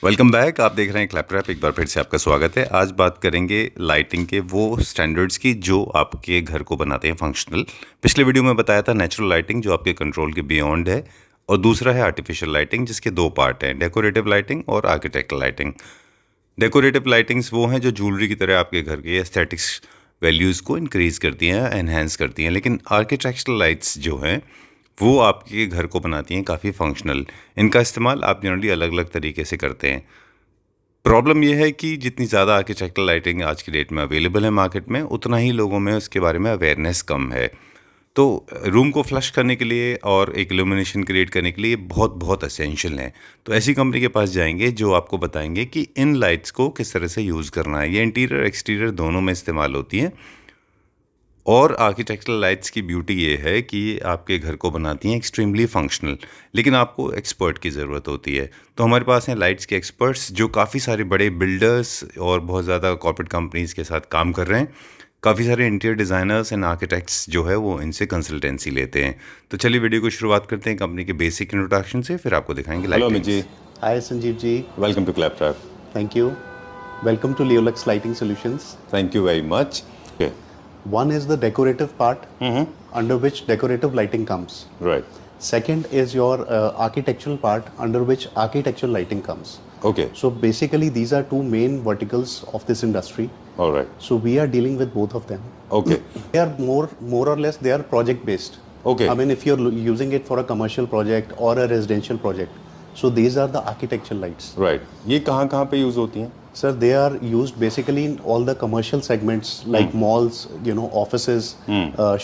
Welcome back. आप देख रहे हैं क्लैपट्रैप। एक बार फिर से आपका स्वागत है। आज बात करेंगे लाइटिंग के वो स्टैंडर्ड्स की जो आपके घर को बनाते हैं फंक्शनल। पिछले वीडियो में बताया था नेचुरल लाइटिंग जो आपके कंट्रोल के बियॉन्ड है, और दूसरा है आर्टिफिशियल लाइटिंग जिसके दो पार्ट हैं, डेकोरेटिव लाइटिंग और आर्किटेक्चरल लाइटिंग। डेकोरेटिव लाइटिंग्स वो हैं जो ज्वेलरी की तरह आपके घर के एस्थेटिक्स वैल्यूज़ को इंक्रीज़ करती हैं, एनहेंस करती हैं। लेकिन आर्किटेक्चरल लाइट्स जो हैं वो आपके घर को बनाती हैं काफ़ी फंक्शनल। इनका इस्तेमाल आप जनरली अलग अलग तरीके से करते हैं। प्रॉब्लम यह है कि जितनी ज़्यादा आर्किटेक्चरल लाइटिंग आज की डेट में अवेलेबल है मार्केट में, उतना ही लोगों में उसके बारे में अवेयरनेस कम है। तो रूम को फ्लश करने के लिए और एक इल्यूमिनेशन क्रिएट करने के लिए बहुत बहुत एसेंशियल हैं। तो ऐसी कंपनी के पास जाएंगे जो आपको बताएंगे कि इन लाइट्स को किस तरह से यूज़ करना है। ये इंटीरियर एक्सटीरियर दोनों में इस्तेमाल होती हैं। और आर्किटेक्चरल लाइट्स की ब्यूटी ये है कि ये आपके घर को बनाती हैं एक्सट्रीमली फंक्शनल, लेकिन आपको एक्सपर्ट की ज़रूरत होती है। तो हमारे पास हैं लाइट्स के एक्सपर्ट्स जो काफ़ी सारे बड़े बिल्डर्स और बहुत ज़्यादा कॉर्पोरेट कंपनीज़ के साथ काम कर रहे हैं। काफ़ी सारे इंटीरियर डिज़ाइनर्स एंड आर्किटेक्ट्स जो है वो इनसे कंसल्टेंसी लेते हैं। तो चलिए वीडियो को शुरुआत करते हैं कंपनी के बेसिक इंट्रोडक्शन से, फिर आपको दिखाएंगे hello lighting. Amit ji, Hi Sanjeev ji, welcome to claptrap. thank you. Welcome to Leolux Lighting Solutions. Thank you very much. One is the decorative part, under which decorative lighting comes. Right, Second is your architectural part, under which architectural lighting comes. Okay, So basically, these are two main verticals of this industry. Alright, So we are dealing with both of them. Okay, They are more or less they are project based. Okay. I mean, if you're using it for a commercial project or a residential project, so these are the architectural lights. Right. ये कहाँ कहाँ पे use होती हैं? Sir, they are used basically in all the commercial segments like malls, offices,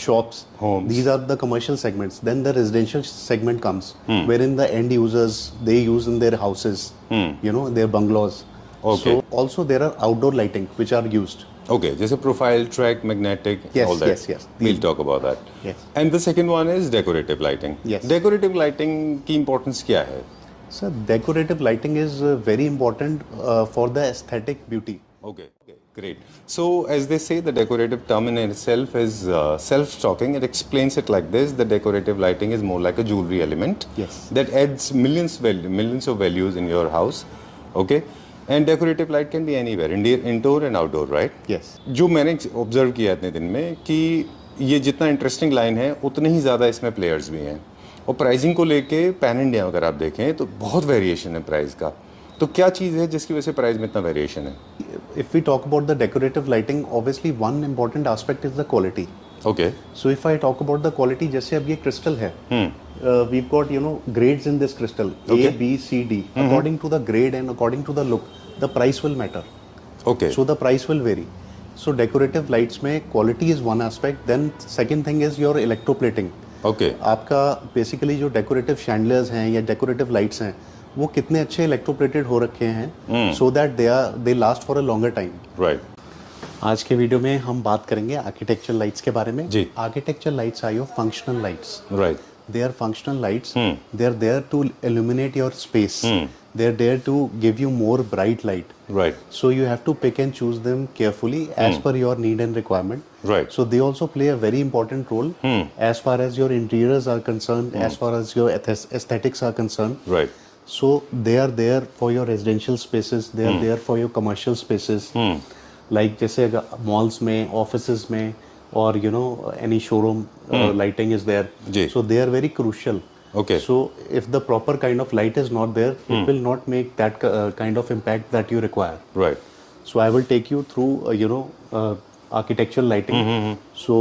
shops. Homes. These are the commercial segments. Then the residential segment comes, wherein the end users they use in their houses, their bungalows. Okay. So also there are outdoor lighting which are used. Okay, जैसे profile, track, magnetic, Yes, all that. yes, yes. We'll talk about that. Yes. And the second one is decorative lighting. Yes. Decorative lighting की importance क्या है? So decorative lighting is very important for the aesthetic beauty. Okay, great. So as they say, the decorative term in itself is self-talking. It explains it like this: the decorative lighting is more like a jewelry element Yes. that adds millions of values in your house. Okay, and decorative light can be anywhere, indoor and outdoor, right? Yes. जो मैंने observe किया इतने दिन में कि ये जितना interesting line है उतने ही ज़्यादा इसमें प्लेयर्स भी हैं। और प्राइसिंग को लेके पैन इंडिया अगर आप देखें तो बहुत वेरिएशन है प्राइस का। तो क्या चीज़ है जिसकी वजह से प्राइस में इतना वेरिएशन है? If we talk about the decorative lighting, obviously one important aspect is the quality. Okay, So if I talk about the quality, जैसे अब ये crystal है, we've got grades in this crystal, Okay. A, B, C, D. According to the grade and according to the look, the price will matter. Okay, So the price will vary. So decorative lights में quality is one aspect. Then second thing is your electroplating. Okay, आपका basically जो decorative शैंडलर्स हैं या decorative lights हैं वो कितने अच्छे electroplated हो रखे हैं so that they last for a longer time. Right, आज के वीडियो में हम बात करेंगे आर्किटेक्चरल लाइट्स के बारे में। जी। Architectural lights are your functional lights. Right, They are functional lights. They are there to illuminate your space. They are there to give you more bright light. Right, So you have to pick and choose them carefully as per your need and requirement. Right. So they also play a very important role as far as your interiors are concerned, as far as your aesthetics are concerned. Right, So they are there for your residential spaces. They are there for your commercial spaces. Like जैसे malls में, offices में, or any showroom lighting is there. जी. So they are very crucial. Okay. So if the proper kind of light is not there, it will not make that kind of impact that you require. Right, So I will take you through architectural lighting. So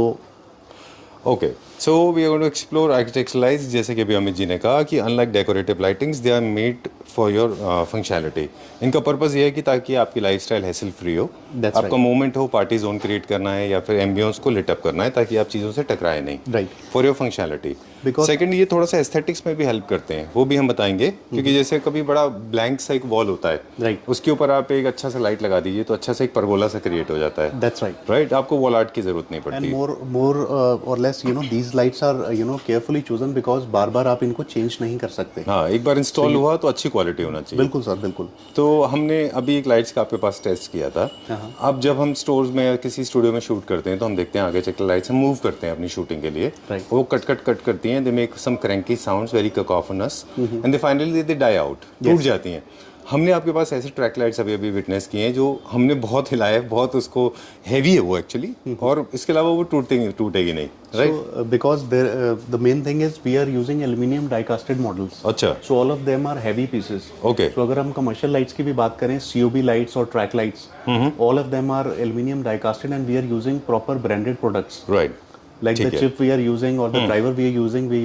okay. So we are going to explore architectural lights. जैसे कि अभी अमित जी ने कहा कि unlike decorative lightings they are made for your functionality. इनका purpose ये है कि ताकि आपकी लाइफस्टाइल हैसल फ्री हो, That's आपका मूवमेंट हो, पार्टी जोन क्रिएट करना है या फिर एम्बियंस को लिट अप करना है ताकि आप चीज़ों से टकराए नहीं। Right. For your functionality. Because- second, ये थोड़ा सा एस्थेटिक्स में भी हेल्प करते हैं, वो भी हम बताएंगे। क्योंकि जैसे कभी बड़ा ब्लैंक सा एक वॉल होता है, Right. उसके ऊपर आप एक अच्छा सा लाइट लगा दीजिए तो अच्छा सा एक परगोला सा क्रिएट हो जाता है। that's right. राइट, आपको वॉल आर्ट की जरूरत नहीं And पड़ती। more or less, these lights are carefully chosen because बार-बार आप इनको चेंज नहीं कर सकते। हाँ, एक बार इंस्टॉल हुआ तो अच्छी क्वालिटी होना चाहिए। बिल्कुल सर, बिल्कुल। तो हमने अभी एक लाइट्स का आपके पास टेस्ट किया था। अब जब हम स्टोर्स में या किसी स्टूडियो में शूट करते हैं तो हम देखते हैं आगे चक्कर लाइट्स हम मूव करते हैं अपनी शूटिंग के लिए। Right. वो कट करती हैं, they make some cranky sounds very cacophonous and they finally they die out, टूट जाती हैं। हमने आपके पास ऐसे ट्रैक लाइट्स अभी अभी विटनेस किए हैं जो हमने बहुत हिलाया है, बहुत उसको हैवी है वो एक्चुअली, और इसके अलावा वो टूटेगी नहीं, right? So, because the main thing is we are using aluminum die-casted models. अच्छा, So all of them are heavy pieces. Okay. So अगर हम commercial lights की भी बात करें, COB lights और track lights, all of them are aluminum die-casted and we are using proper branded products. Right, Like the ठीक है। chip we are using or the driver we are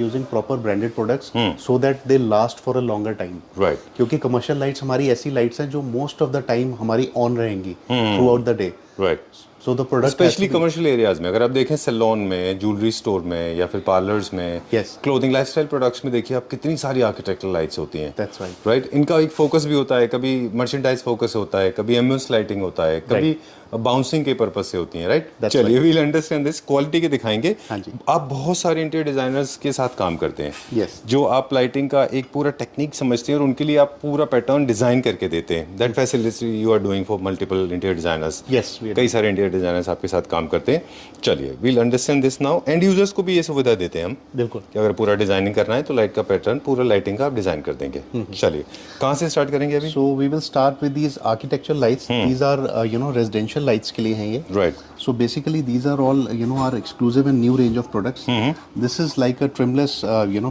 using proper branded products so that they last for a longer time. Right, क्योंकि commercial lights हमारी ऐसी lights हैं जो most of the time हमारी on रहेंगी throughout the day. Right. So the product has specially to be- commercial areas में अगर आप देखें, सैलून में, ज्वेलरी स्टोर में, या फिर पार्लर्स में, Yes. क्लोथिंग लाइफस्टाइल प्रोडक्ट्स में देखिए आप कितनी सारी आर्किटेक्चरल लाइट्स होती हैं। That's right. राइट, इनका एक फोकस भी होता है, कभी मर्चेंडाइज फोकस होता है, कभी एम्बियंस लाइटिंग होता है, कभी बाउंसिंग के पर्पस से होती हैं, राइट? That's चलिए वील अंडरस्टैंड दिस, क्वालिटी के दिखाएंगे। हाँ जी। आप बहुत सारे इंटीरियर डिजाइनर्स के साथ काम करते हैं, Yes. जो आप लाइटिंग का एक पूरा टेक्निक समझते हैं और उनके लिए आप पूरा पैटर्न डिजाइन करके देते हैं। That facility you are doing for multiple interior designers. Yes, we are कई सारे इंटीरियर डिजाइनर्स आपके साथ काम करते हैं। चलिए we'll understand this now. End users को भी ये सुविधा देते हैं हम बिल्कुल। कि अगर पूरा डिजाइनिंग करना है तो लाइट का पैटर्न पूरा लाइटिंग का आप डिजाइन कर देंगे। चलिए कहाँ से स्टार्ट करेंगे अभी? So we will start with these architectural lights. These are residential lights के लिए हैं ये. Right, So basically these are all our exclusive and new range of products. This is like a trimless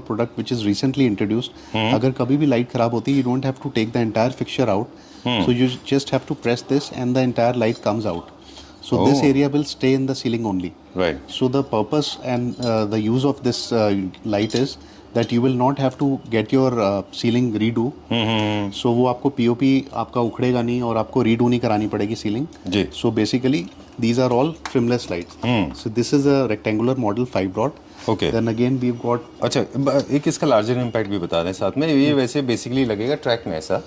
product which is recently introduced. अगर कभी भी light खराब होती है, you don't have to take the entire fixture out. So you just have to press this and the entire light comes out. So this area will stay in the ceiling only. Right, So the purpose and the use of this light is that you will not have to get your ceiling redo. So वो आपको POP आपका उखड़ेगा नहीं और आपको redo नहीं करानी पड़ेगी ceiling. Ji. So basically these are all trimless lights. So this is a rectangular model 5 rod. Okay. Then again we've got अच्छा, एक इसका लार्जर इम्पैक्ट भी बता दें साथ में। ये वैसे बेसिकली लगेगा ट्रैक में ऐसा,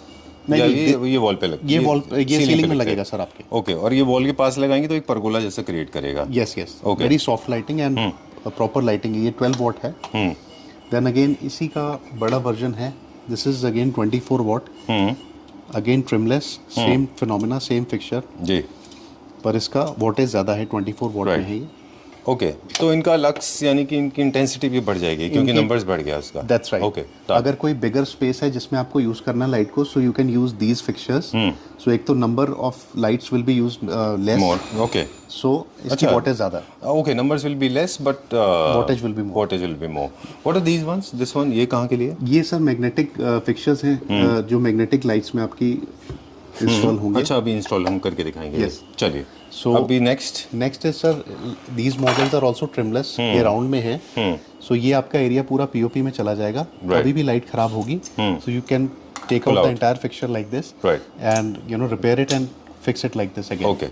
नहीं, या नहीं, ये वॉल पे लगेगा? ये वॉल ये ceiling सीलिंग पे में लगता लगेगा है। सर आपके. ओके, और ये वॉल के पास लगाएंगे तो एक परगोला जैसा क्रिएट करेगा। Yes, yes. Okay. Very soft lighting and proper lighting. ये 12 watt है. Then again इसी का बड़ा वर्जन है. This is again 24 watt. Again trimless. Same phenomena, same fixture. जी, पर इसका वोल्टेज ज़्यादा है. 24 watt Right. में है ये. ओके, तो इनका लक्स यानी कि इनकी इंटेंसिटी भी बढ़ जाएगी क्योंकि नंबर्स बढ़ गया उसका। That's right. ओके, अगर कोई बिगर स्पेस है जिसमें आपको यूज करना लाइट को, so you can use these fixtures. So एक तो number of lights will be use less. More, okay, so इसकी अच्छा। वोल्टेज ज्यादा. Okay, numbers will be less but Wattage will be more. Voltage will be more. What are these ones? This one, ये कहाँ के लिए? ये sir magnetic fixtures हैं जो मैग्नेटिक लाइट्स में आपकी इंस्टॉल होंगे. अच्छा, अभी इंस्टॉल हम करके दिखाएंगे। Yes. चलिए, So- अभी next. Next is sir these models are also trimless. ये राउंड में है. सो ये आपका एरिया पूरा POP में चला जाएगा. कभी भी लाइट खराब होगी so you can take out the entire fixture like this and repair it and fix it like this again. Okay,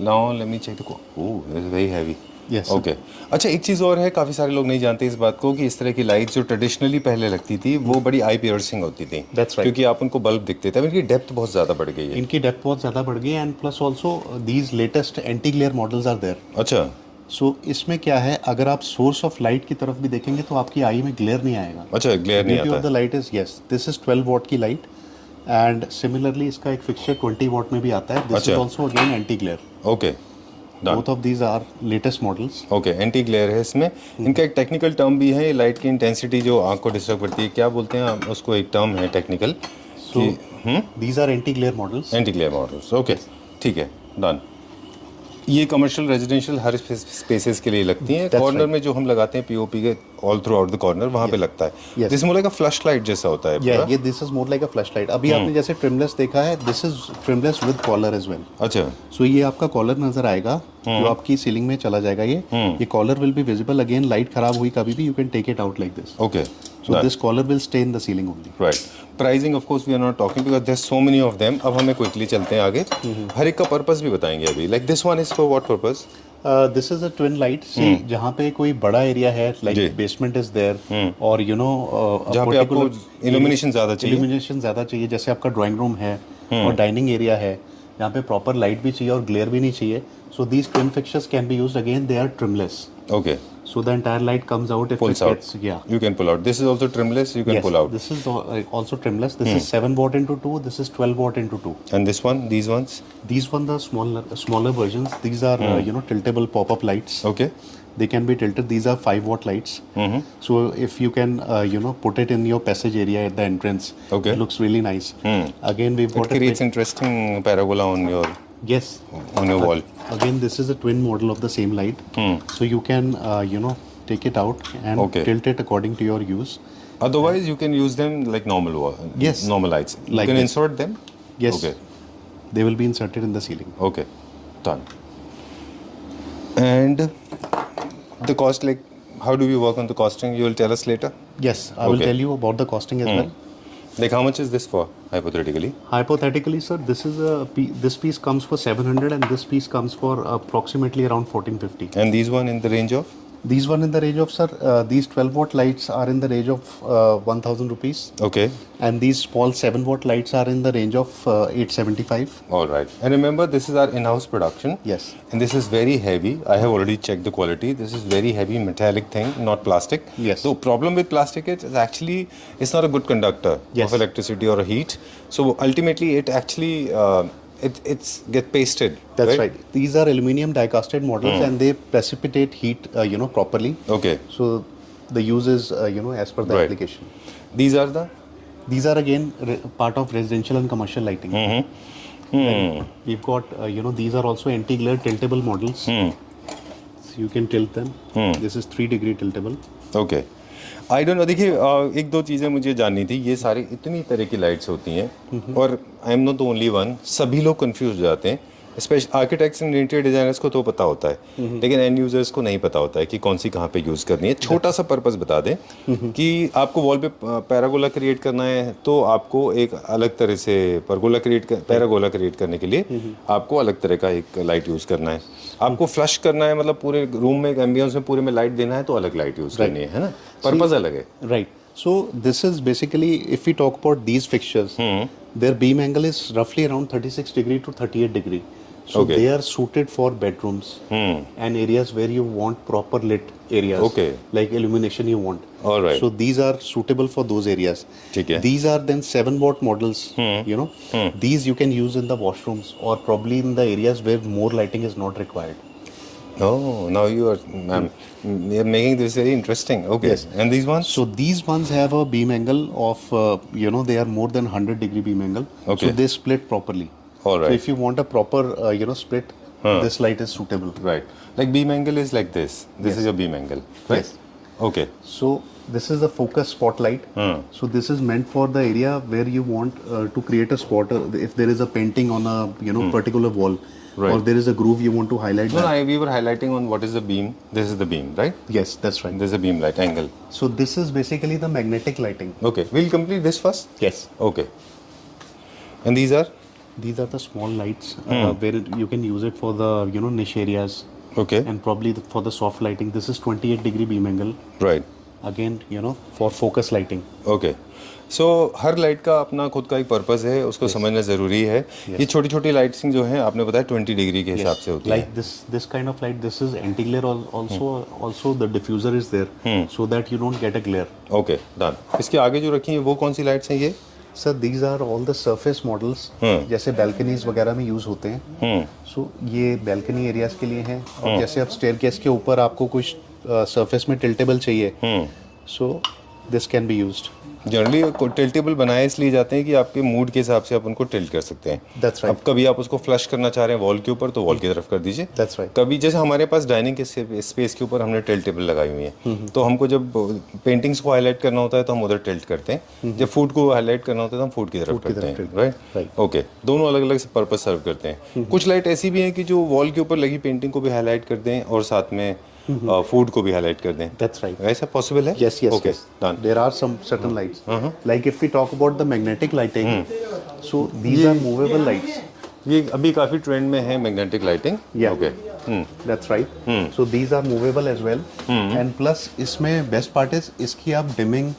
now let me check the oh, this is very heavy. Yes, okay, अच्छा, एक चीज़ और है, काफ़ी सारे लोग नहीं जानते इस बात को कि इस तरह की लाइट जो ट्रेडिशनली पहले लगती थी वो बड़ी आई पियर्सिंग होती थी। That's right. क्योंकि आप उनको बल्ब दिखते थे। अब इनकी डेप्थ बहुत ज़्यादा बढ़ गई है। इनकी डेप्थ बहुत ज़्यादा बढ़ गई है and plus also these latest anti glare models are there. अच्छा, सो इसमें क्या है, अगर आप सोर्स ऑफ लाइट की तरफ भी देखेंगे तो आपकी आई में ग्लेयर नहीं आएगा. अच्छा, ग्लेयर नहीं ब्यूटी ऑफ आता the light is yes, this is 12 watt की लाइट एंड सिमिलरली इसका एक फिक्चर 20 वॉट में भी आता है. दिस इज अच्छा। Also again anti glare. Okay, done. Both of these are latest models. Okay, anti glare है इसमें। इनका एक टेक्निकल टर्म भी है, ये लाइट की इंटेंसिटी जो आंख को डिस्टर्ब करती है, क्या बोलते हैं उसको, एक टर्म है technical. So these are anti glare models. Anti glare models, okay, ठीक है, डन। ये कमर्शियल रेजिडेंशियल हर स्पेसेस के लिए लगती हैं। That's corner right. में जो हम लगाते हैं POP के all throughout the corner, वहाँ पे लगता है। Yes. This more like a flash light जैसा होता है पूरा। ये this is more like a flash light. अभी आपने जैसे ट्रिमलेस देखा है, this is trimless with collar as well. अच्छा, सो ये आपका कॉलर नजर आएगा जो आपकी सीलिंग में चला जाएगा. ये collar will be visible. Again light खराब हुई कभी भी, you can take it out like this. Okay, so this collar will stay in the ceiling only. Right. Pricing of course we are not talking because there so many of them. अब हमें quickly चलते हैं आगे। हर एक का purpose भी बताएंगे अभी। Like this one is for what purpose? This is a twin light. जहाँ पे कोई बड़ा एरिया है, जी। लाइक बेसमेंट इज देयर और जहाँ पे आपको इल्यूमिनेशन ज़्यादा चाहिए। इल्यूमिनेशन ज़्यादा चाहिए, जैसे आपका ड्राइंग रूम है और डाइनिंग एरिया है, यहाँ पे प्रॉपर लाइट भी चाहिए और ग्लेयर भी नहीं चाहिए. So these twin fixtures can be used. Again they are trimless. Okay, So the entire light comes out if Pulls it out. gets, yeah. You can pull out. This is also trimless. You can Yes, pull out. this is also trimless. This is 7 watt into 2. This is 12 watt into 2. And this one, these ones. These one the smaller versions. These are tiltable pop-up lights. Okay. They can be tilted. These are 5 watt lights. So if you can put it in your passage area at the entrance, Okay. it looks really nice. Again we It bought creates interesting parabola on your yes. wall. Again, this is a twin model of the same light. So you can, take it out and Okay. tilt it according to your use. Otherwise, you can use them like Yes. normal lights. You Like can this. insert them. Yes. Okay. They will be inserted in the ceiling. Okay. Done. And the cost, like, how do we work on the costing? You will tell us later. Yes, I will Okay. tell you about the costing as well. Like, how much is this for, hypothetically? Hypothetically, sir, this is this piece comes for 700 and this piece comes for approximately around 1450. And these one in the range of? These one in the range of, sir, these 12 watt lights are in the range of 1000 rupees. Okay. And these small 7 watt lights are in the range of 875. All right. And remember, this is our in-house production. Yes. And this is very heavy. I have already checked the quality. This is very heavy metallic thing, not plastic. Yes. The problem with plastic is actually it's not a good conductor Yes. of electricity or heat. So ultimately, it actually it's get pasted. That's right. These are aluminum die-casted models and they precipitate heat, properly. Okay. So the use is, as per the Right. application. These are the. These are again part of residential and commercial lighting. Then we've got, these are also anti-glare tiltable models. So you can tilt them. This is 3-degree tiltable. Okay I don't know देखिए एक दो चीज़ें मुझे जाननी थी ये सारी इतनी तरह की लाइट्स होती हैं और I am not the only one सभी लोग कंफ्यूज हो जाते हैं special architects and interior designers को तो पता होता है लेकिन एंड यूजर्स को नहीं पता होता है कि कौन सी कहाँ पे यूज़ करनी है छोटा सा पर्पस बता दें कि आपको वॉल पे पैरागोला क्रिएट करना है तो आपको एक अलग तरह से पैरागोला क्रिएट करने के लिए आपको अलग तरह का एक लाइट यूज़ करना है आपको फ्लश करना है मतलब पूरे रूम में एम्बियंस में पूरे में लाइट देना है तो अलग लाइट यूज़ करनी है ना पर्पस अलग है Right. So this is basically, if we talk about these fixtures, their beam angle is roughly around 36 degree to 38 degree. So Okay. they are suited for bedrooms and areas where you want proper lit areas. Okay. Like illumination you want. All right. So these are suitable for those areas. ठीक है. These are then 7 watt models. These you can use in the washrooms or probably in the areas where more lighting is not required. Oh, now you're making this very interesting. Okay. Yes. And these ones? So these ones have a beam angle of, they are more than 100 degree beam angle. Okay. So they split properly. All right. So if you want a proper, split, this light is suitable. Right. Like beam angle is like this. This is your beam angle. Right? Yes. Okay. So this is the focus spotlight. So this is meant for the area where you want to create a spot. If there is a painting on a, particular wall. Right. Or there is a groove you want to highlight. No, that. we were highlighting on what is the beam. This is the beam, right? Yes, that's right. This is a beam light angle. So this is basically the magnetic lighting. Okay. We'll complete this first. Yes. Okay. And these are? These are the small lights where you can use it for the niche areas Okay. and probably for the soft lighting. This is 28 degree beam angle. Right. Again, for focus lighting. Okay so her light का अपना खुद का एक purpose है उसको समझना ज़रूरी है ये छोटी छोटी लाइट्सिंग जो है आपने बताया 20 डिग्री के हिसाब से होती है Like this kind of light, this is anti-glare also the diffuser is there so that you don't get a glare. Okay done इसके आगे जो रखी है वो कौन सी लाइट्स हैं ये Sir, these are all the surface models जैसे balconies वगैरह में यूज होते हैं. So ये balcony एरियाज के लिए हैं और जैसे अब staircase के ऊपर आपको कुछ surface में tiltable चाहिए so this can be used. Generally tiltable बनाए इसलिए जाते हैं कि आपके मूड के हिसाब से आप उनको टिल्ट कर सकते हैं That's right. अब कभी आप उसको फ्लश करना चाह रहे हैं वॉल के ऊपर तो वॉल की तरफ कर दीजिए That's right. कभी जैसे हमारे पास डाइनिंग के स्पेस के ऊपर हमने टिल्टेबल लगाई हुई है तो हमको जब पेंटिंग्स को हाईलाइट करना होता है तो हम उधर टिल्ट करते हैं जब फूड को हाईलाइट करना होता है तो हम फूड की तरफ करते हैं राइट ओके दोनों अलग अलग पर्पस सर्व करते हैं कुछ लाइट ऐसी भी हैं कि जो वॉल के ऊपर लगी पेंटिंग को भी हाईलाइट कर दें और साथ में फूड को भी हाईलाइट कर दें That's right. ऐसा पॉसिबल है Yes. Okay done There are some certain lights. Like if we talk about the magnetic lighting, so these are movable lights. ये अभी काफी ट्रेंड में है magnetic lighting Yeah. Okay That's right. So these are movable as well. And plus इसमें best part is इसकी आप dimming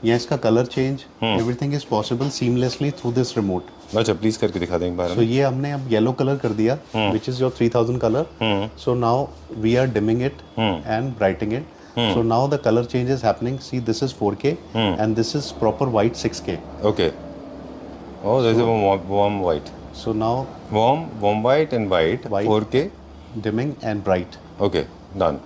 या इसका color change, everything is possible seamlessly through this remote. अच्छा प्लीज करके दिखा दें एक बार So ये हमने अब yellow color कर दिया, which is your 3000 color. So now we are dimming it and brightening it. So now the color change is happening. See, this is 4K and this is proper white 6K. Okay. Oh, there's a warm white. So now Warm white and white. White. 4K. dimming and bright. Okay done.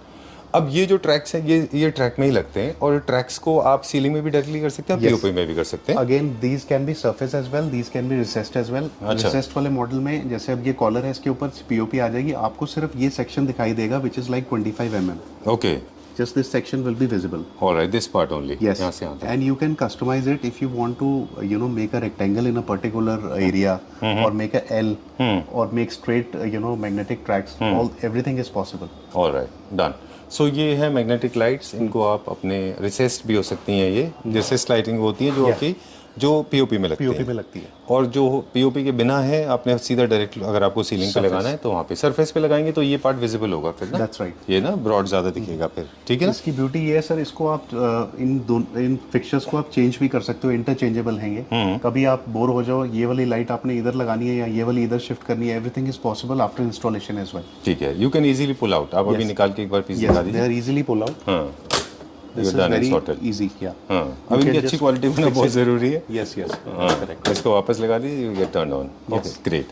अब ये जो tracks हैं ये track में ही लगते हैं और tracks को आप सीलिंग में भी डायरेक्टली कर सकते हैं, Yes. पीओपी में भी कर सकते हैं। Again, these can be surface as well. These can be recessed as well. अच्छा। Recessed वाले मॉडल में जैसे अब ये कॉलर है, इसके ऊपर पीओपी आ जाएगी, आपको सिर्फ ये सेक्शन दिखाई देगा which is like 25 mm. Okay, Just this section will be visible. Alright, this part only. Yes. यहाँ से यहाँ तक। And you can customize it if you want to, make a rectangle in a particular area or make a L or make straight, magnetic tracks. Everything is possible. Alright done. So ये है magnetic lights, इनको आप अपने richest भी हो सकती हैं, ये रिसेस्ड लाइटिंग होती है जो Yeah. आपकी जो पीओपी में लगती है। पीओपी में लगती है। और जो पीओपी के बिना है आपने सीधा डायरेक्ट अगर आपको सीलिंग पे लगाना है तो वहाँ पे सरफेस पे लगाएंगे तो ये पार्ट विजिबल होगा फिर ना। That's right. ये ना ब्रॉड ज़्यादा दिखेगा फिर, ठीक है ना। इसकी ब्यूटी ये है सर, इसको आप इन फिक्चर्स को आप चेंज भी कर सकते हो, इंटरचेंजेबल हैंगे। कभी आप बोर हो जाओ, ये वाली लाइट आपने इधर लगानी है या ये वाली इधर शिफ्ट करनी है, everything is possible after installation as well. ठीक है, you can easily pull out. आप अभी निकाल के एक बार पीस दिखा दे दीजिए। Are easily pull out. हाँ, this is done and very sorted. Easy. या हाँ, अब इनकी अच्छी क्वालिटी होना बहुत ज़रूरी है। यस यस हाँ, करेक्ट। इसको वापस लगा दीजिए, you get turn on. Okay great.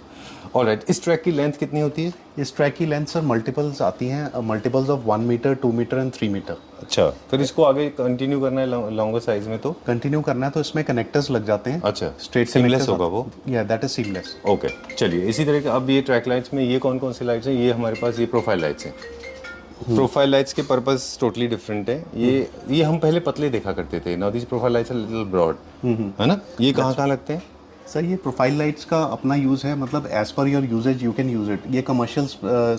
Alright, इस ट्रैक की लेंथ कितनी होती है? इस ट्रैक की लेंथ सर मल्टीपल्स आती हैं, multiples of 1 metre, 2 metre and 3 metre. अच्छा, फिर इसको आगे कंटिन्यू करना है लॉन्गर साइज में तो? कंटिन्यू करना है तो इसमें कनेक्टर्स लग जाते हैं। अच्छा, स्ट्रेट सीमलेस होगा वो? या दैट इज सीमलेस। ओके, चलिए इसी तरह के अब ये ट्रैक लाइट्स में ये कौन कौन सी लाइट्स हैं? ये हमारे पास ये प्रोफाइल लाइट्स हैं। प्रोफाइल लाइट्स के पर्पस टोटली डिफरेंट है। ये हम पहले पतले देखा करते थे, now this profile lights are little broad, है ना। ये कहाँ लगते हैं? सर ये प्रोफाइल लाइट्स का अपना यूज है, मतलब as per your usage you can use it. ये कमर्शियल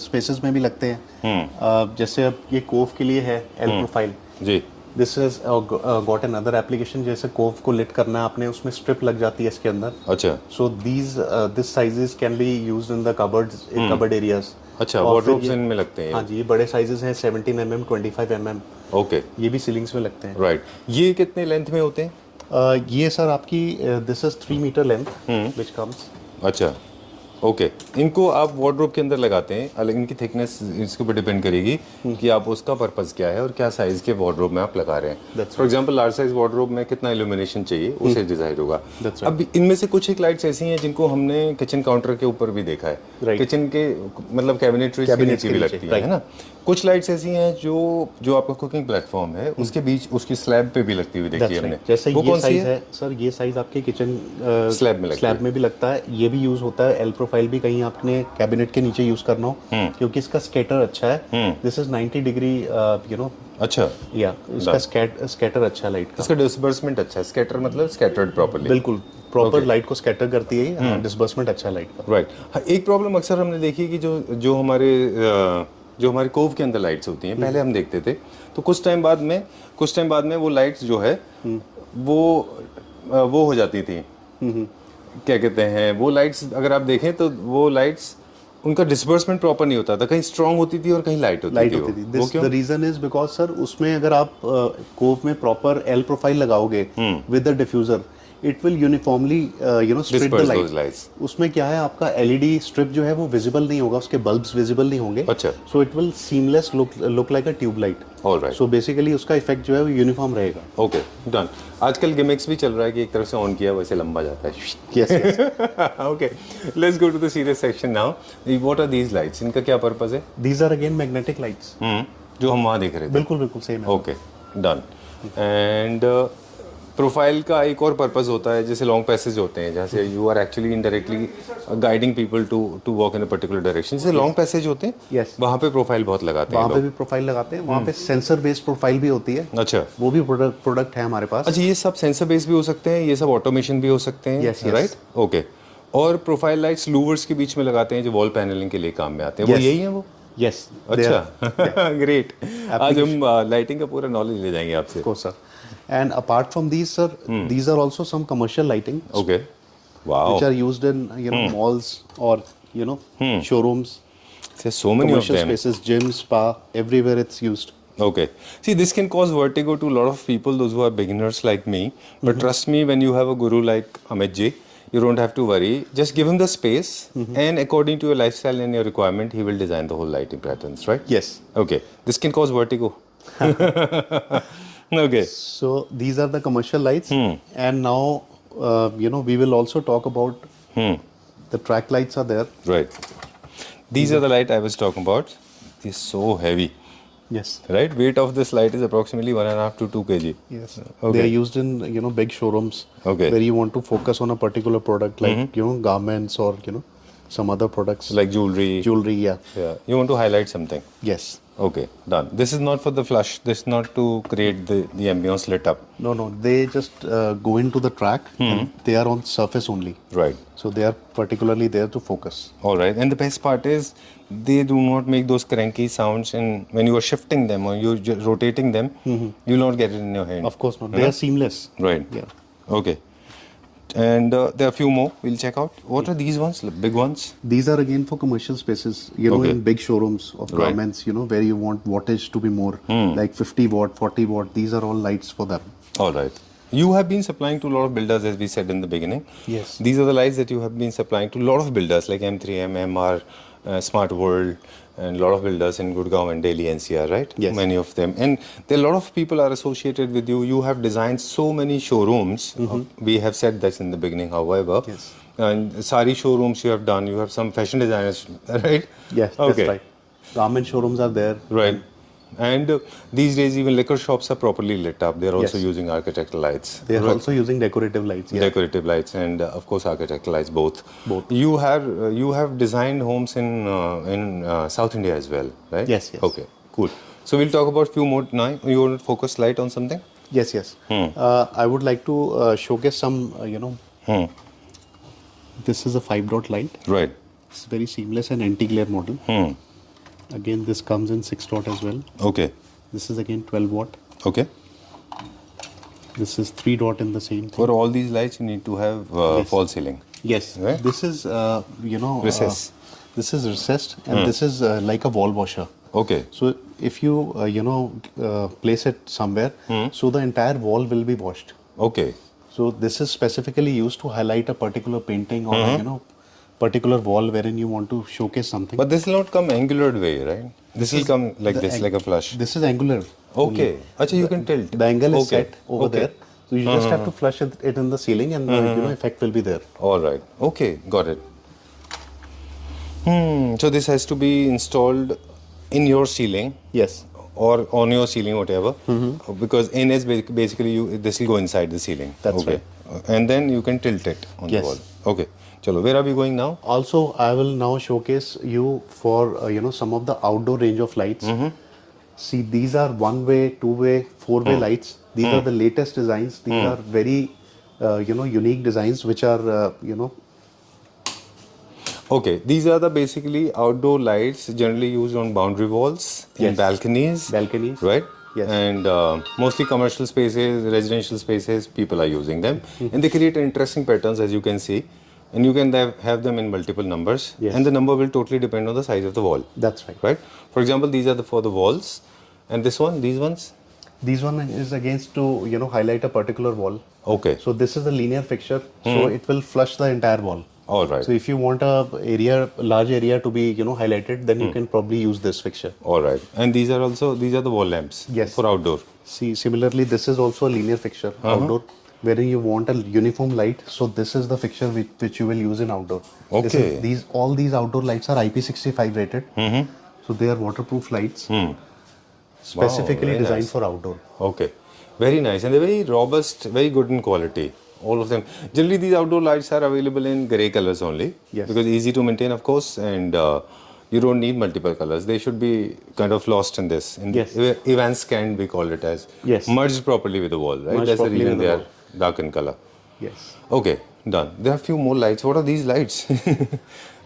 स्पेसेस में भी लगते हैं। जैसे अब ये कोव के लिए है एल प्रोफाइल जी। This is got another application. जैसे कोव को लिट करना है आपने, उसमें स्ट्रिप लग जाती है इसके अंदर। अच्छा, so this sizes can be used in the cupboard areas. अच्छा, वार्डरोब्स इनमें लगते हैं। हाँ जी, ये बड़े साइजेस हैं, 17 mm, 25 mm। ओके, ये भी सीलिंग्स में लगते हैं। राइट। ये कितने लेंथ में होते हैं? ये सर आपकी this is 3 metre length which comes. अच्छा, ओके। इनको आप वार्डरोब के अंदर लगाते हैं, अलग इनकी थिकनेस इसके ऊपर डिपेंड करेगी कि आप उसका पर्पस क्या है और क्या साइज के वार्डरोब में आप लगा रहे हैं। For example large size wardrobe में कितना इल्यूमिनेशन चाहिए उसे डिसाइड होगा। अब इनमें से कुछ एक लाइट्स ऐसी हैं जिनको हमने किचन काउंटर के ऊपर भी देखा है, किचन के मतलब कैबिनेटरीज के नीचे भी लगती है ना। कुछ लाइट्स ऐसी हैं जो आपका कुकिंग प्लेटफॉर्म है उसके बीच उसकी स्लैब पे भी लगती हुई देखी है हमने। जैसे वो ये कौन सी साइज है? है सर, ये साइज आपके किचन स्लैब में भी लगता है। ये भी यूज होता है एल प्रोफाइल भी, कहीं आपने कैबिनेट के नीचे यूज करना हो, क्योंकि इसका स्कैटर अच्छा है। दिस इज 90 डिग्री अच्छा, या इसका स्कैटर अच्छा है लाइट का। इसका डिस्बर्समेंट अच्छा है। स्कैटर मतलब स्कैटर्ड प्रॉपर्ली। बिल्कुल प्रॉपर लाइट को स्कैटर करती है। डिस्बर्समेंट अच्छा लाइट का। राइट। एक प्रॉब्लम अक्सर हमने देखी है कि जो हमारे कोव के अंदर लाइट्स होती हैं, पहले हम देखते थे तो कुछ टाइम बाद में वो लाइट्स जो है वो हो जाती थी। क्या कहते हैं, वो लाइट्स अगर आप देखें तो वो लाइट्स उनका डिस्बर्समेंट प्रॉपर नहीं होता था, कहीं स्ट्रांग होती थी और कहीं लाइट होती थी। वो क्यों? The reason is because sir उसमें अगर आप कोव में प्रॉपर एल प्रोफाइल लगाओगे with the diffuser, it will uniformly spread the light. उसमें क्या है, आपका एलईडी स्ट्रिप जो है वो विजिबल नहीं होगा, उसके बल्ब्स विजिबल नहीं होंगे। अच्छा, so it will seamless look like a tube light. Alright. So basically उसका इफेक्ट जो है वो यूनिफॉर्म रहेगा। Okay done. आजकल गिमिक्स भी चल रहा है कि एक तरफ से ऑन किया वैसे लंबा जाता है। Yes okay, let's go to the serious section now. What are these lights? इनका क्या पर्पस है? These are again magnetic lights, जो हम वहाँ देख रहे थे। बिल्कुल सेम है। Okay done. एंड प्रोफाइल का एक और पर्पस होता है, जैसे लॉन्ग पैसेज होते हैं जहाँ से you are actually indirectly guiding people to walk in a particular direction. जैसे लॉन्ग पैसेज होते हैं, Yes. वहाँ पे प्रोफाइल बहुत लगाते हैं वहाँ पे लोग। भी प्रोफाइल लगाते हैं, वहाँ पे सेंसर बेस्ड प्रोफाइल भी होती है। अच्छा, वो भी प्रोडक्ट है हमारे पास। अच्छा, ये सब सेंसर बेस भी हो सकते हैं, ये सब ऑटोमेशन भी हो सकते हैं, Yes, yes. राइट? ओके। और प्रोफाइल लाइट्स लूवर्स के बीच में लगाते हैं जो वॉल पैनलिंग के लिए काम में आते हैं। वो Yes. यही है वो? यस अच्छा, ग्रेट। आज हम लाइटिंग का पूरा नॉलेज ले जाएंगे आपसे। Of course, sir. And apart from these, sir, these are also some commercial lighting okay, wow. which are used in malls or showrooms, So many of commercial them. spaces, gym, spa, everywhere it's used. Okay. See, this can cause vertigo to a lot of people, those who are beginners like me. But trust me, when you have a guru like Amit ji, you don't have to worry. Just give him the space, and according to your lifestyle and your requirement, he will design the whole lighting patterns, right? Yes. Okay. This can cause vertigo. Okay. So these are the commercial lights, and now we will also talk about the track lights are there. Right. These are the light I was talking about. They're so heavy. Yes. Right? Weight of this light is approximately 1.5 to 2 kg. Yes. Okay. They are used in big showrooms. Okay. Where you want to focus on a particular product like garments or some other products Like jewelry. jewelry. Yeah. Yeah. You want to highlight something. Yes. Okay. Done. This is not for the flush. This is not to create the ambience lit up. No. They just go into the track and they are on surface only. Right. So they are particularly there to focus. All right. And the best part is they do not make those cranky sounds, and when you are shifting them or you're rotating them, you'll not get it in your hand. Of course not. They are seamless. Right. Yeah. Okay. And there are a few more. We'll check out. What are these ones? The big ones? These are again for commercial spaces, Okay. in big showrooms of Right. garments, where you want wattage to be more, like 50 watt, 40 watt. These are all lights for them. All right. You have been supplying to a lot of builders, as we said in the beginning. Yes. These are the lights that you have been supplying to a lot of builders like M3M, MR, Smart World, and a lot of builders in Gurgaon and Delhi NCR, right? Yes. Many of them. And there are a lot of people are associated with you. You have designed so many showrooms. We have said this in the beginning, however. Yes. And sari showrooms you have done. You have some fashion designers, right? Yes, Okay. that's right. Garment showrooms are there. Right. And these days, even liquor shops are properly lit up. They're also Yes. using architectural lights. They are Right. also using decorative lights. Yeah. Decorative lights and of course architectural lights, both. Both. You have designed homes in South India as well, right? Yes, yes. Okay, cool. So we'll talk about few more now. You want to focus light on something? Yes. I would like to showcase some, this is a 5-dot light. Right. It's very seamless and anti-glare model. Again, this comes in 6-dot as well. Okay. This is again 12 watt. Okay. This is 3-dot in the same thing. For all these lights, you need to have Yes. false ceiling. Yes. Right. This is, Recess. this is recessed and this is like a wall washer. Okay. So if you, place it somewhere, so the entire wall will be washed. Okay. So this is specifically used to highlight a particular painting or, particular wall wherein you want to showcase something. But this will not come angular way, right? This will come like this, like a flush. This is angular. Okay. Acha, you can tilt. The angle is Okay. set over Okay. there. So you just have to flush it in the ceiling and effect will be there. All right. Okay, got it. So this has to be installed in your ceiling Yes. or on your ceiling, whatever. Because in is basically this will go inside the ceiling. That's okay. And then you can tilt it on Yes. the wall. Okay. Chalo, where are we going now? Also, I will now showcase you for some of the outdoor range of lights. See, these are one-way, two-way, four-way lights. These are the latest designs. These are very unique designs, which are Okay, these are the basically outdoor lights generally used on boundary walls, in Yes. balconies. Balconies. Right? Yes. And mostly commercial spaces, residential spaces, people are using them. And they create interesting patterns, as you can see. And you can have them in multiple numbers. Yes. And the number will totally depend on the size of the wall. That's right. Right? For example, these are for the walls. And this one, these ones? These one is against to highlight a particular wall. Okay. So this is a linear fixture, so it will flush the entire wall. All right. So if you want a large area to be highlighted, then you can probably use this fixture. All right. And these are the wall lamps. Yes. For outdoor. See, similarly, this is also a linear fixture outdoor, wherein you want a uniform light. So this is the fixture which you will use in outdoor. Okay. All these outdoor lights are IP65 rated. So they are waterproof lights, specifically very designed nice. for outdoor. Okay, very nice, and they're very robust, very good in quality. All of them. Generally, these outdoor lights are available in grey colors only. Yes. Because easy to maintain, of course, and you don't need multiple colors. They should be kind of lost in this. Yes. Evanscanned, we call it as. Yes. Merged properly with the wall, right? Merged That's the properly reason with the they are wall. dark in color. Yes. Okay, done. There are a few more lights. What are these lights?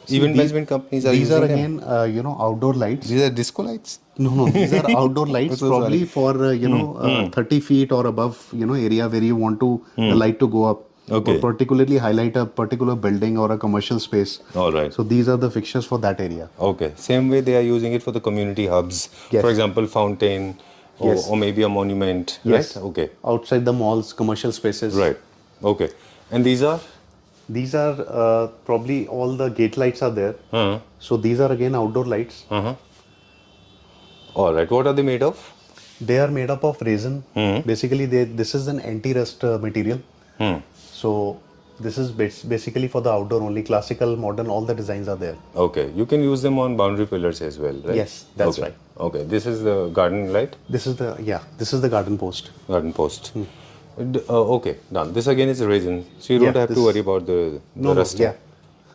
Event management companies are These using are them. again, outdoor lights. These are disco lights? No, these are outdoor lights, So probably sorry. for 30 feet or above, area where you want to the light to go up. Okay. Or particularly highlight a particular building or a commercial space. All right. So these are the fixtures for that area. Okay. Same way they are using it for the community hubs. Yes. For example, fountain or, Yes. or maybe a monument. Yes. Right? Okay. Outside the malls, commercial spaces. Right. Okay. And these are? These are probably all the gate lights are there. So these are again outdoor lights. All right. What are they made of? They are made up of resin. Basically, this is an anti-rust material. So this is basically for the outdoor only. Classical, modern, all the designs are there. Okay, you can use them on boundary pillars as well, right? Yes, that's Okay. right. Okay, this is the garden light, This is the garden post. garden post. Okay, done. This again is resin, so you don't Yeah, have to this- worry about the No, rusting. yeah.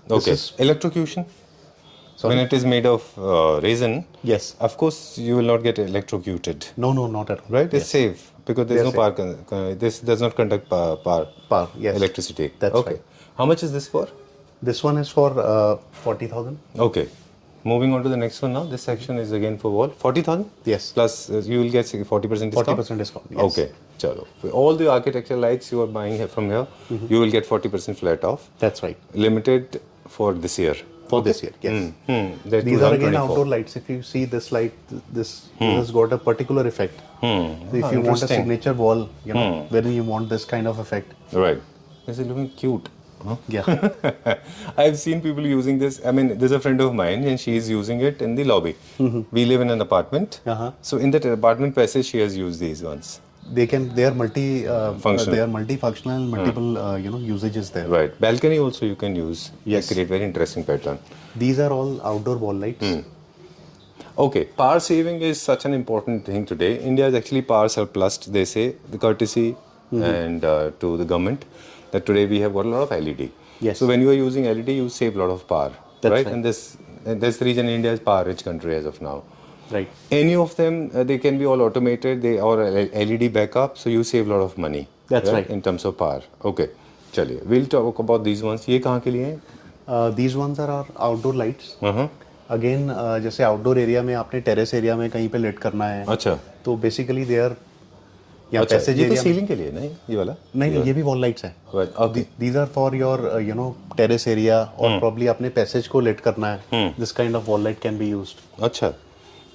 This Okay, is- electrocution. Sorry? When it is made of resin, Yes. of course you will not get electrocuted, No, not at all. right? It's safe because there's They're no power. This does not conduct power. Power, yes. Electricity. That's okay. right. How much is this for? This one is for 40,000. Okay. Moving on to the next one now. This section is again for wall. 40,000? Yes. Plus you will get 40% discount? 40% discount. Yes. Okay. Chalo. For all the architectural lights you are buying from here, you will get 40% flat off. That's right. Limited for this year. For this year, yes. That's These are again 2024. outdoor lights. If you see this light, this has got a particular effect. So if you want a interesting. signature wall, wherein you want this kind of effect. Right. This is looking cute. Huh? Yeah. I've seen people using this. I mean, there's a friend of mine and she is using it in the lobby. We live in an apartment. Uh-huh. So in that apartment passage, she has used these ones. They are Functional. they are multifunctional, multiple usages there. Right. Balcony also you can use. Yes. They create very interesting pattern. These are all outdoor wall lights. Okay. Power saving is such an important thing today. India is actually power surplus, they say, the courtesy and to the government that today we have got a lot of LED. Yes. So when you are using LED, you save a lot of power. That's right? right. And that's the reason India is power rich country as of now. Right. Any of them, they can be all automated, they or LED backup, so you save a lot of money. That's right. In terms of power. Okay. चलिए, we'll talk about these ones. ये कहाँ के लिए हैं? These ones are our outdoor lights. Uh-huh. Again, जैसे outdoor area में आपने terrace area में कहीं पे लेट करना है, अच्छा. तो बेसिकली दे आर या अच्छा, पैसेज ये तो एरिया सीलिंग के लिए नहीं ये वाला? नहीं, ये भी वॉल लाइट्स हैं. Right. Okay. These are for your terrace area और प्रॉब्ली आपने पैसेज को लेट करना है. This kind of wall light can be used. अच्छा,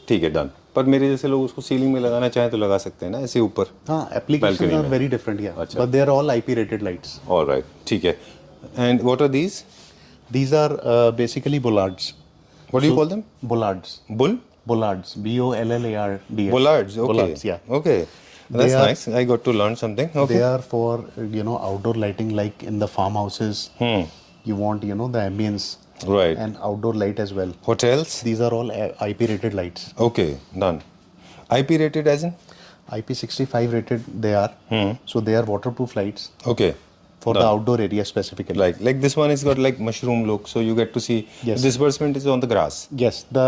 ठीक है, डन. पर मेरे जैसे लोग उसको सीलिंग में लगाना चाहें तो लगा सकते हैं ना, ऐसे ऊपर. हाँ, एप्लीकेशन Balcony आर में. वेरी डिफरेंट या, अच्छा. But they are all IP rated lights. Alright, ठीक है. And what are these? These are basically bollards. What do you call them? Bollards. Bull? Bollards. BOLLARD. Bollards. Okay. Bollards, yeah. Okay. That's They are- nice. I got to learn something. Okay. They are for outdoor lighting, like in the farmhouses. You want the ambience Right. and outdoor light as well. Hotels? These are all IP rated lights. Okay, done. IP rated as in? IP65 rated they are. So they are waterproof lights Okay. for the outdoor area specifically. Like this one has got like mushroom look, so you get to see Yes. disbursement is on the grass. Yes, the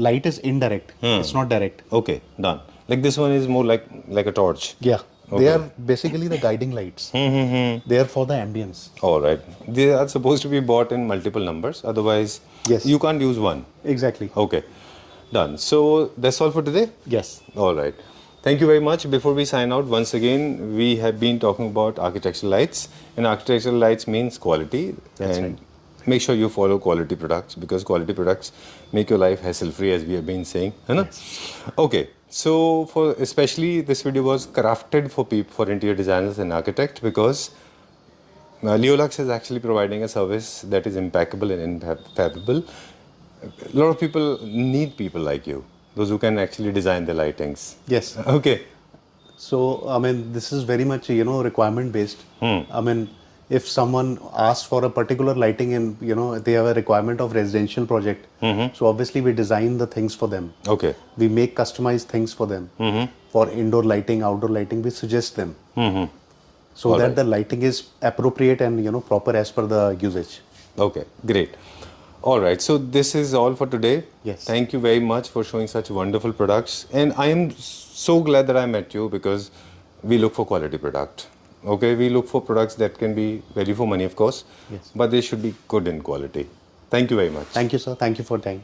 light is indirect. It's not direct. Okay, done. Like this one is more like a torch. Yeah. They are basically the guiding lights. They are for the ambience. All right. They are supposed to be bought in multiple numbers. Otherwise, Yes. you can't use one. Exactly. Okay, done. So that's all for today. Yes. All right. Thank you very much. Before we sign out, once again, we have been talking about architectural lights, and architectural lights means quality. That's and make sure you follow quality products because quality products make your life hassle-free, as we have been saying. है ना? Okay. So for especially this video was crafted for people, for interior designers and architects, because Leolux is actually providing a service that is impeccable and infallible. A lot of people need people like you, those who can actually design the lightings. Yes. Okay. So, I mean, this is very much, requirement based. I mean, if someone asks for a particular lighting and, they have a requirement of residential project, so obviously we design the things for them. Okay. We make customized things for them. For indoor lighting, outdoor lighting, we suggest them. So that the lighting is appropriate and, proper as per the usage. Okay. Great. All right. So this is all for today. Yes. Thank you very much for showing such wonderful products. And I am so glad that I met you because we look for quality product. Okay. We look for products that can be value for money, of course. Yes. But they should be good in quality. Thank you very much. Thank you, sir. Thank you for time.